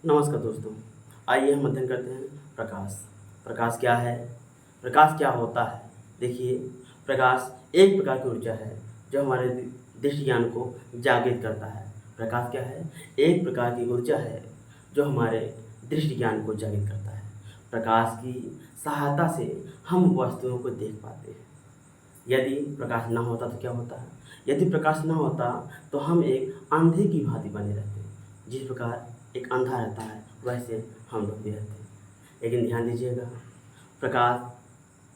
नमस्कार दोस्तों। आइए हम अध्ययन करते हैं प्रकाश। प्रकाश क्या है? प्रकाश क्या होता है? देखिए, प्रकाश एक प्रकार की ऊर्जा है जो हमारे दृष्टि ज्ञान को जागृत करता है। प्रकाश क्या है? एक प्रकार की ऊर्जा है जो हमारे दृष्टि ज्ञान को जागृत करता है। प्रकाश की सहायता से हम वस्तुओं को देख पाते हैं। यदि प्रकाश न होता तो क्या होता? यदि प्रकाश न होता तो हम एक अंधे की भांति बने रहते। जिस प्रकार एक अंधा रहता है वैसे हम लोग भी रहते हैं। लेकिन ध्यान दीजिएगा, प्रकाश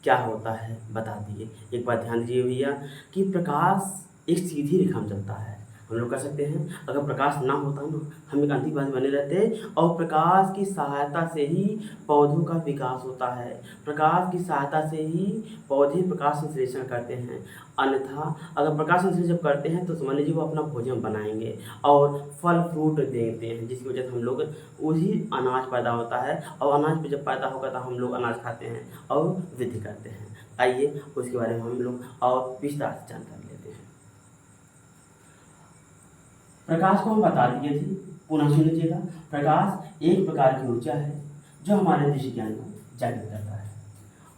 क्या होता है बता दिए। एक बात ध्यान दीजिए भैया कि प्रकाश एक सीधी रेखा में चलता है। हम लोग कह सकते हैं अगर प्रकाश ना होता ना, हम एक अंधी भांति बने रहते और प्रकाश की सहायता से ही पौधों का विकास होता है। प्रकाश की सहायता से ही पौधे प्रकाश संश्लेषण करते हैं। अन्यथा अगर प्रकाश संश्लेषण जब करते हैं तो समझ लीजिए वो अपना भोजन बनाएंगे और फल फ्रूट देते हैं, जिसकी वजह से हम लोग वही अनाज पैदा होता है और अनाज पे जब पैदा होगा तो हम लोग अनाज खाते हैं और वृद्धि करते हैं। आइए उसके बारे में हम लोग और विस्तार से जानकारी लेते हैं। प्रकाश को हम बता दिए थे, पुनः सुन लीजिएगा। प्रकाश एक प्रकार की ऊर्जा है जो हमारे दृष्टि ज्ञान को जागृत करता है।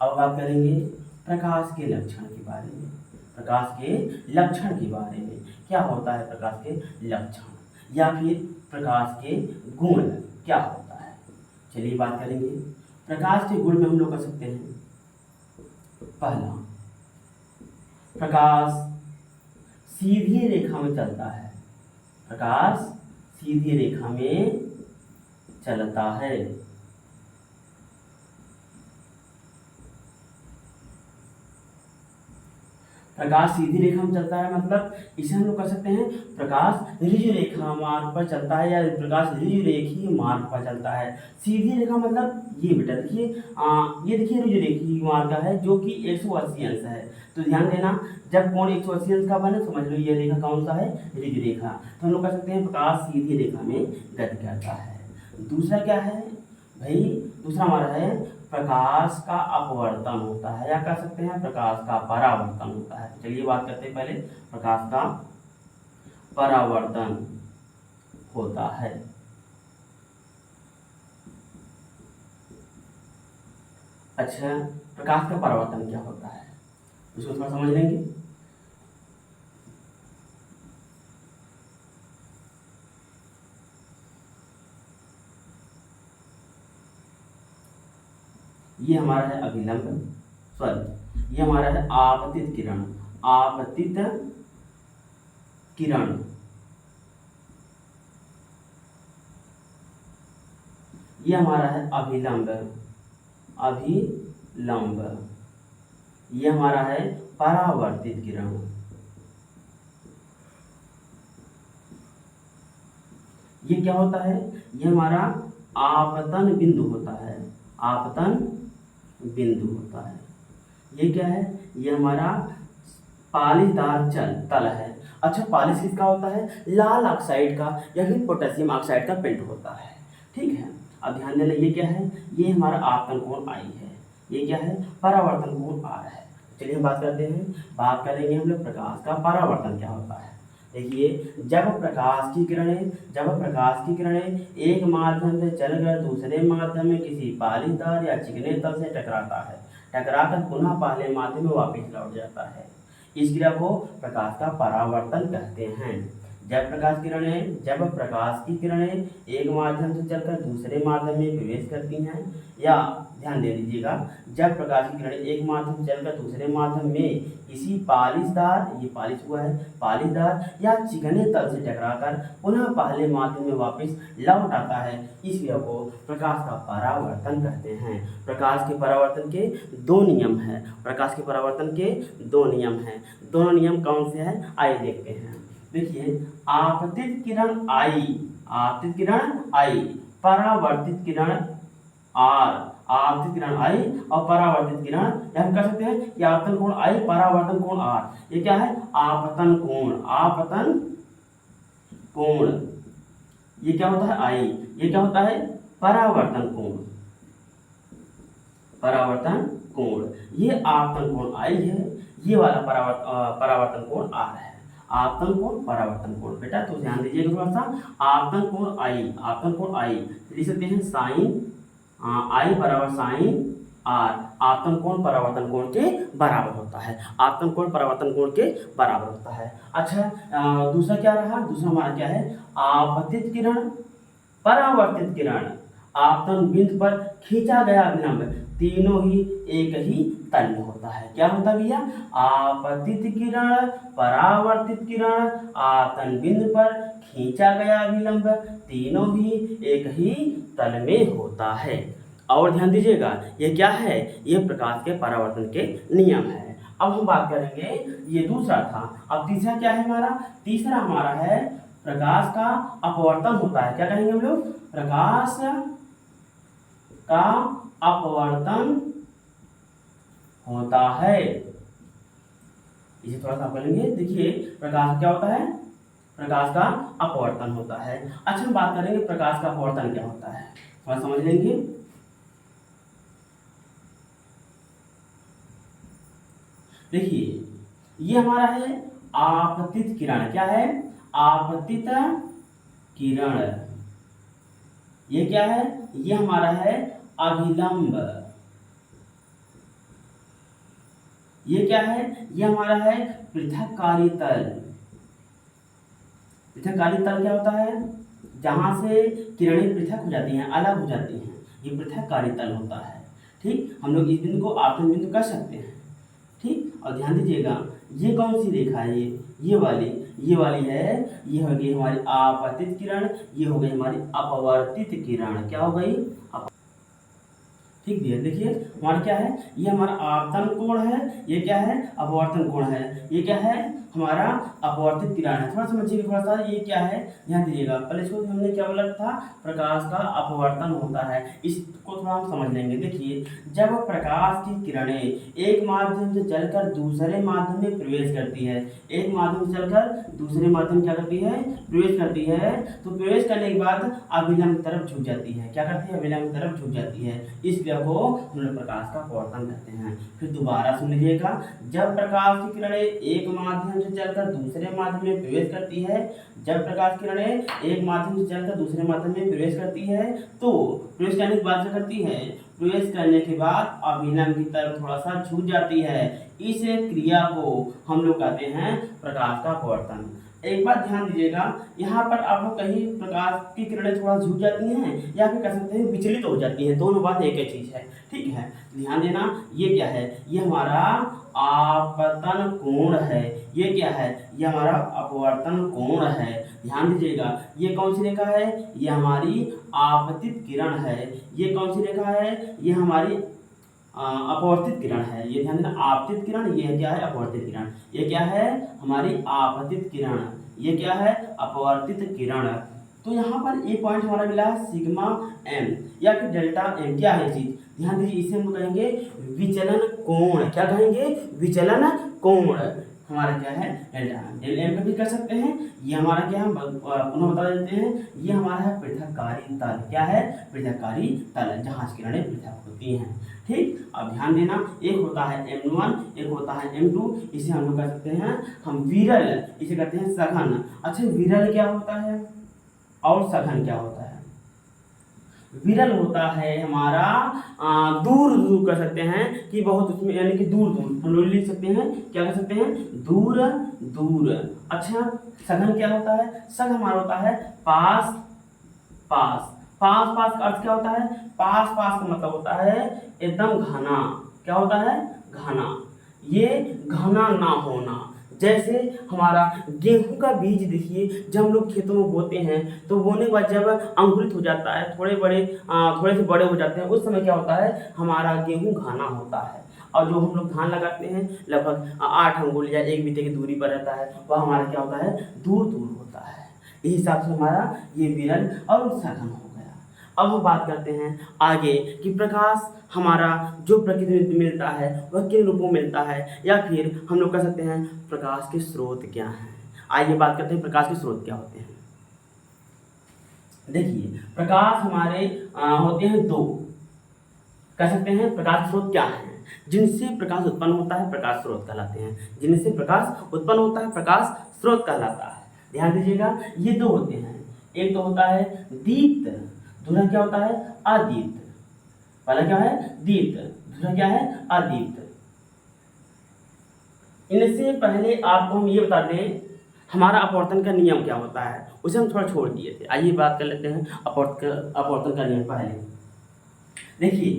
अब बात करेंगे प्रकाश के लक्षण के बारे में। प्रकाश के लक्षण के बारे में क्या होता है? प्रकाश के लक्षण या फिर प्रकाश के गुण क्या होता है? चलिए बात करेंगे। प्रकाश के गुण में हम लोग कर सकते हैं। पहला, प्रकाश सीधी रेखा में चलता है। प्रकाश सीधी रेखा में चलता है। प्रकाश सीधी रेखा में चलता है मतलब इसे हम लोग कह सकते हैं प्रकाश ऋजु रेखा मार्ग पर चलता है या प्रकाश ऋजु रेखीय मार्ग पर चलता है। सीधी रेखा मतलब ये बेटा देखिए, ये देखिए ऋजु रेखीय मार्ग है जो कि 180 अंश है। तो ध्यान देना, जब कोण 180 अंश का बने समझ लो ये रेखा कौन सा है? ऋजु रेखा। तो हम लोग कह सकते हैं प्रकाश सीधी रेखा में गति करता है। दूसरा क्या है भाई? दूसरा हमारा है प्रकाश का अपवर्तन होता है या कह सकते हैं प्रकाश का परावर्तन होता है। चलिए बात करते हैं पहले प्रकाश का परावर्तन होता है। अच्छा, प्रकाश का परावर्तन क्या होता है उसको थोड़ा समझ लेंगे। ये हमारा है अभिलंब, सॉरी ये हमारा है आपतित किरण। आपतित किरण ये हमारा है अभिलंब। अभिलंब ये हमारा है परावर्तित किरण। ये क्या होता है? ये हमारा आपतन बिंदु होता है। आपतन बिंदु होता है। ये क्या है? ये हमारा पालीदार तल है। अच्छा, पालिश किसका होता है? लाल ऑक्साइड का या फिर पोटेशियम ऑक्साइड का पेंट होता है। ठीक है, अब ध्यान देना ये क्या है? ये हमारा आपतन कोण आई है। ये क्या है? परावर्तन कोण आर है। चलिए हम बात करते हैं, बात करेंगे हम लोग प्रकाश का परावर्तन क्या होता है। देखिए, जब प्रकाश की किरणें एक माध्यम से चलकर दूसरे माध्यम में किसी पालीदार या चिकने तल से टकराता है, टकराकर पुनः पहले माध्यम में वापस लौट जाता है, इस क्रिया को प्रकाश का परावर्तन कहते हैं। जब प्रकाश की किरणें एक माध्यम से चलकर दूसरे माध्यम में प्रवेश करती हैं, या ध्यान दे दीजिएगा, जब प्रकाश की किरणें एक माध्यम से चलकर दूसरे माध्यम में किसी पालिशदार, ये पालिश हुआ है, पालिशदार या चिकने तल से टकराकर पुनः पहले माध्यम में वापस लौट आता है, इस क्रिया को प्रकाश का परावर्तन कहते हैं। प्रकाश के परावर्तन के दो नियम हैं। प्रकाश के परावर्तन के दो नियम हैं। दोनों नियम कौन से हैं आइए देखते हैं। देखिए, आपतित किरण आई, परावर्तित किरण आर। आपतित किरण आई और परावर्तित किरण, या हम कह सकते हैं कि आपतन कोण आई, परावर्तन कोण आर। ये क्या है? आपतन कोण। आपतन कोण ये क्या होता है? आई। ये क्या होता है? परावर्तन कोण। परावर्तन कोण ये आपतन कोण आई है, ये वाला परावर्तन कोण आर है। आपतन कोण, परावर्तन कोण। बेटा तो ध्यान दीजिएगा थोड़ा सा, आपतन कोण आई, आपतन कोण आई लिख सकते हैं साइन आई बराबर साइन आर, आपतन कोण परावर्तन कोण के बराबर होता है, आपतन कोण परावर्तन कोण के बराबर होता है। अच्छा दूसरा क्या रहा, दूसरा हमारा क्या है, आपतित किरण, परावर्तित किरण, आपतन बिंदु पर खींचा गया विलंब, तीनों ही एक ही तल में होता है। क्या होता है भैया, आपतित किरण, परावर्तित किरण, आपतन बिंदु पर खींचा गया विलंब, तीनों ही एक ही तल में होता है। और ध्यान दीजिएगा ये क्या है, ये प्रकाश के परावर्तन के नियम है। अब हम बात करेंगे, ये दूसरा था, अब तीसरा क्या है हमारा, तीसरा हमारा है प्रकाश का अपवर्तन होता है। क्या कहेंगे हम लोग, प्रकाश का अपवर्तन होता है। इसे थोड़ा सा बोलेंगे, देखिए प्रकाश क्या होता है, प्रकाश का अपवर्तन होता है। अच्छा हम बात करेंगे प्रकाश का अपवर्तन क्या होता है, थोड़ा समझ लेंगे। देखिए ये हमारा है आपतित किरण, क्या है, आपतित किरण, ये क्या है, ये हमारा है अभिलंब, ये क्या है, ये हमारा है पृथक्कारी तल। पृथक्कारी तल क्या होता है, जहां से किरणें पृथक हो जाती हैं, अलग हो जाती हैं, ये पृथक्कारी तल होता है। ठीक, हम लोग इस बिंदु को आपतन बिंदु कह सकते हैं। ठीक, और ध्यान दीजिएगा ये कौन सी रेखा है, ये वाली, ये वाली है, ये हो गई हमारी आपतित किरण, ये हो गई हमारी अपवर्तित किरण। क्या हो गई, ठीक है। देखिए हमारा क्या है, ये हमारा आपतन कोण है, ये क्या है, अपवर्तन कोण है, ये क्या है हमारा अपवर्तित किरण है। थोड़ा समझिए थोड़ा सा, ये क्या है ध्यान दीजिएगा, पहले इसको हमने क्या बोला था, प्रकाश का अपवर्तन होता है, इसको थोड़ा हम समझ लेंगे। देखिए जब प्रकाश की किरणें एक माध्यम से चलकर दूसरे माध्यम में प्रवेश करती है, एक माध्यम से चलकर दूसरे माध्यम क्या करती है, प्रवेश करती है, तो प्रवेश करने के बाद अभिलंब की तरफ झुक जाती है। क्या करती है, अभिलंब की तरफ झुक जाती है, इस क्रिया को हम लोग प्रकाश का अपवर्तन कहते हैं। फिर दोबारा सुन लीजिएगा, जब प्रकाश की किरणें एक माध्यम से चलकर दूसरे माध्यम में प्रवेश करती है, जब प्रकाश की किरणें एक माध्यम से चलकर दूसरे माध्यम में प्रवेश करती है, तो प्रवेश करने के बाद क्या करती है, प्रवेश करने के बाद अभिलंब की तरफ थोड़ा सा झुक जाती है, इस क्रिया को हम लोग कहते हैं प्रकाश का अपवर्तन। एक बात ध्यान दीजिएगा, यहाँ पर आप लोग कहीं प्रकाश की किरणें थोड़ा झुक जाती हैं या फिर कह सकते हैं विचलित हो जाती हैं, दोनों बात एक ही चीज है। ठीक है, ध्यान देना, ये क्या है, ये हमारा आपतन कोण है, ये क्या है, ये हमारा अपवर्तन कोण है। ध्यान दीजिएगा ये कौन सी रेखा है, ये हमारी आपतित किरण है, ये कौन सी रेखा है, ये हमारी अपवर्तित किरण है। ये ध्यान देना, आपतित किरण, ये क्या है अपवर्तित किरण, ये क्या है हमारी आपतित किरण, ये क्या है अपवर्तित किरण। तो यहाँ पर एक पॉइंट हमारा मिला है सिग्मा एम या फिर डेल्टा एम। क्या है चीज, ध्यान दीजिए, इसे हम कहेंगे विचलन कोण। क्या कहेंगे, विचलन कोण। हमारा क्या है डेल्टा, डेल एम का भी कर सकते हैं। ये हमारा क्या है, पुनः बता देते हैं, ये हमारा है पृथक्कारी तल। क्या है, पृथक्कारी तल, जहां किरणें पृथक होती हैं। ठीक, अब ध्यान देना, एक होता है M1, एक होता है M2, इसे हम लोग कह सकते हैं हम विरल, इसे कहते हैं सघन। अच्छा विरल क्या होता है और सघन क्या होता है, विरल होता है हमारा दूर दूर कर सकते हैं कि बहुत उसमें, यानी कि दूर दूर हम लोग लिख सकते हैं, क्या कर सकते हैं, दूर दूर। अच्छा सघन क्या होता है, सघन हमारा होता है पास पास। पास पास का अर्थ क्या होता है, पास पास का मतलब होता है एकदम घना। क्या होता है, घना, ये घना ना होना। जैसे हमारा गेहूं का बीज देखिए, जब हम लोग खेतों में बोते हैं तो बोने के बाद जब अंकुरित हो जाता है, थोड़े से बड़े हो जाते हैं, उस समय क्या होता है हमारा गेहूं घना होता है। और जो हम लोग धान लगाते हैं लगभग 8 अंगुल या 1 बीते की दूरी पर रहता है, वह हमारा क्या होता है, दूर दूर होता है। इस हिसाब से हमारा ये विरल और सघन हो गया। अब हम बात करते हैं आगे कि प्रकाश हमारा जो प्रकृति में मिलता है वह किन रूपों में मिलता है, या फिर हम लोग कह सकते हैं प्रकाश के स्रोत क्या हैं। आइए बात करते हैं प्रकाश के स्रोत क्या होते हैं। देखिए प्रकाश हमारे होते हैं दो, कह सकते हैं प्रकाश स्रोत क्या है। जिनसे प्रकाश उत्पन्न होता है प्रकाश स्रोत कहलाते हैं। जिनसे प्रकाश उत्पन्न होता है प्रकाश स्रोत कहलाता है। ध्यान दीजिएगा, ये दो होते हैं, एक तो होता है दीप्त, दूसरा क्या होता है अदीप्त। पहला क्या है दीप्त, दूसरा क्या है अदीप्त। इनसे पहले आपको हम ये बता दें हमारा अपवर्तन का नियम क्या होता है, उसे हम थोड़ा छोड़ दिए थे। आइए बात कर लेते हैं अपवर्तन का नियम। पहले देखिए,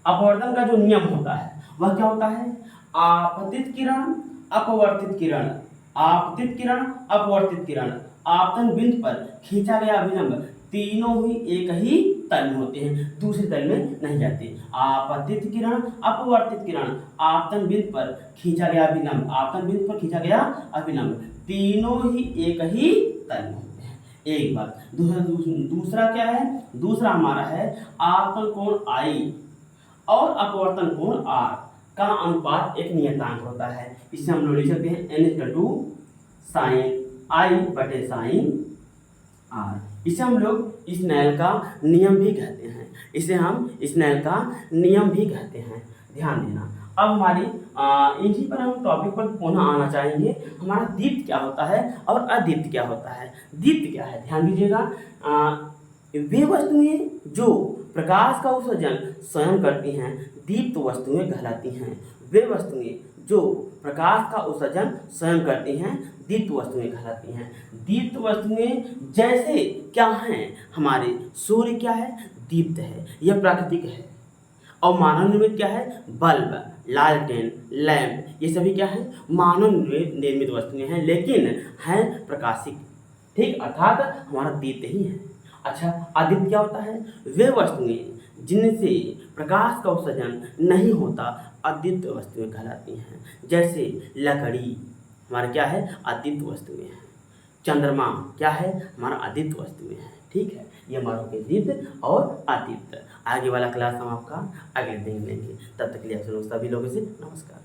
अपवर्तन का जो नियम होता है वह क्या होता है, आपतित किरण अपवर्तित किरण, आपतित किरण अपवर्तित किरण, आपतन बिंदु पर खींचा गया अभिलंब तीनों ही एक ही तल में होते हैं, दूसरे तल में नहीं जाते। आपतित किरण अपवर्तित किरण, आपतन बिंदु पर खींचा गया अभिलंब, आपतन बिंदु पर खींचा गया अभिलंब तीनों ही एक ही तल में होते हैं। एक बात। दूसरा क्या है, दूसरा हमारा है आपतन कोण I और अपवर्तन कोण R का अनुपात एक नियतांक होता है। इसे हम लोग लिख सकते हैं n sin I बटे sin R। इसे हम लोग स्नेल का नियम भी कहते हैं, इसे हम स्नेल का नियम भी कहते हैं। ध्यान देना। अब हमारी इसी पर हम टॉपिक पर पुनः आना चाहेंगे। हमारा दीप्त क्या होता है और अदीप्त क्या होता है। दीप्त क्या है, ध्यान दीजिएगा, वे वस्तुएं जो प्रकाश का उत्सर्जन स्वयं करती हैं दीप्त वस्तुएं कहलाती हैं। वे वस्तुएं जो प्रकाश का उत्सर्जन स्वयं करती हैं दीप्त वस्तुएं कहलाती हैं। दीप्त वस्तुएं जैसे क्या हैं, हमारे सूर्य क्या है, दीप्त है, यह प्राकृतिक है। और मानव निर्मित क्या है, बल्ब, लालटेन, लैंप, ये सभी क्या है, मानव निर्मित वस्तुएं हैं, लेकिन हैं प्रकाशिक। ठीक, अर्थात हमारा दीप्त ही है। अच्छा, अदीप्त क्या होता है, वे वस्तुएं जिनसे प्रकाश का उत्सर्जन नहीं होता अदीप्त वस्तुएं कहलाती हैं। जैसे लकड़ी हमारा क्या है, अदीप्त वस्तुएं हैं। चंद्रमा क्या है, हमारा अदीप्त वस्तुएं हैं। ठीक है, ये हमारा हो गया दीप्त और अदीप्त। आगे वाला क्लास हम आपका अगले दिन लेंगे। तब तक के लिए आप सभी लोगों से नमस्कार।